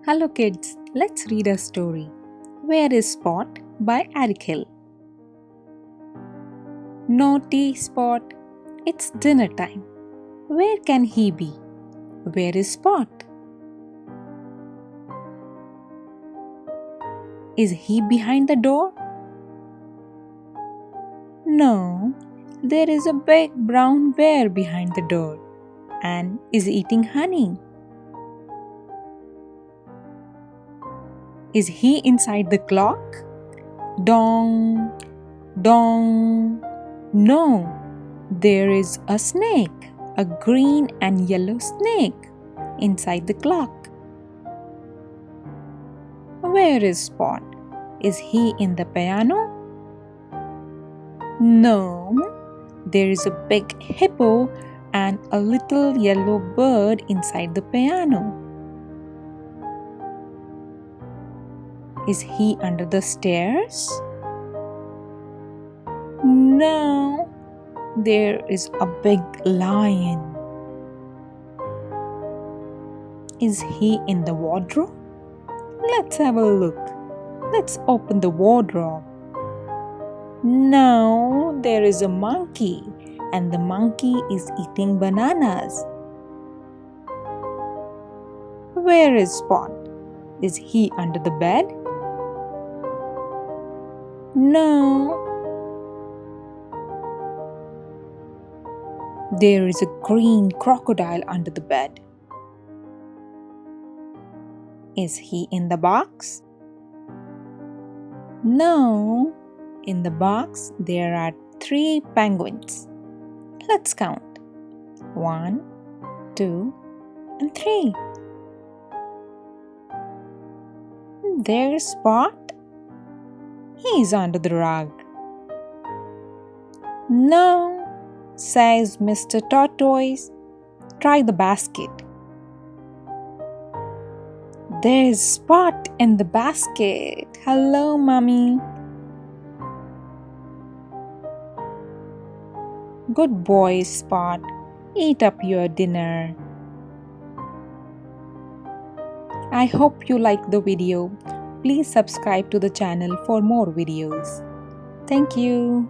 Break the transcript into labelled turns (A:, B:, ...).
A: Hello kids, let's read a story. Where is Spot by Eric Hill. Naughty Spot, it's dinner time. Where can he be? Where is Spot? Is he behind the door? No, there is a big brown bear behind the door and is eating honey. Is he inside the clock? Dong, dong. No, there is a snake, a green and yellow snake inside the clock. Where is Spot? Is he in the piano? No, there is a big hippo and a little yellow bird inside the piano. Is he under the stairs? No, there is a big lion. Is he in the wardrobe? Let's have a look. Let's open the wardrobe. No, there is a monkey, and the monkey is eating bananas. Where is Spot? Is he under the bed? No. There is a green crocodile under the bed. Is he in the box? No. In the box, there are 3 penguins. Let's count. 1, 2, and 3. There's Spot. He's under the rug. No, says Mr. Tortoise. Try the basket. There's Spot in the basket. Hello, Mommy. Good boy, Spot. Eat up your dinner. I hope you like the video. Please subscribe to the channel for more videos. Thank you.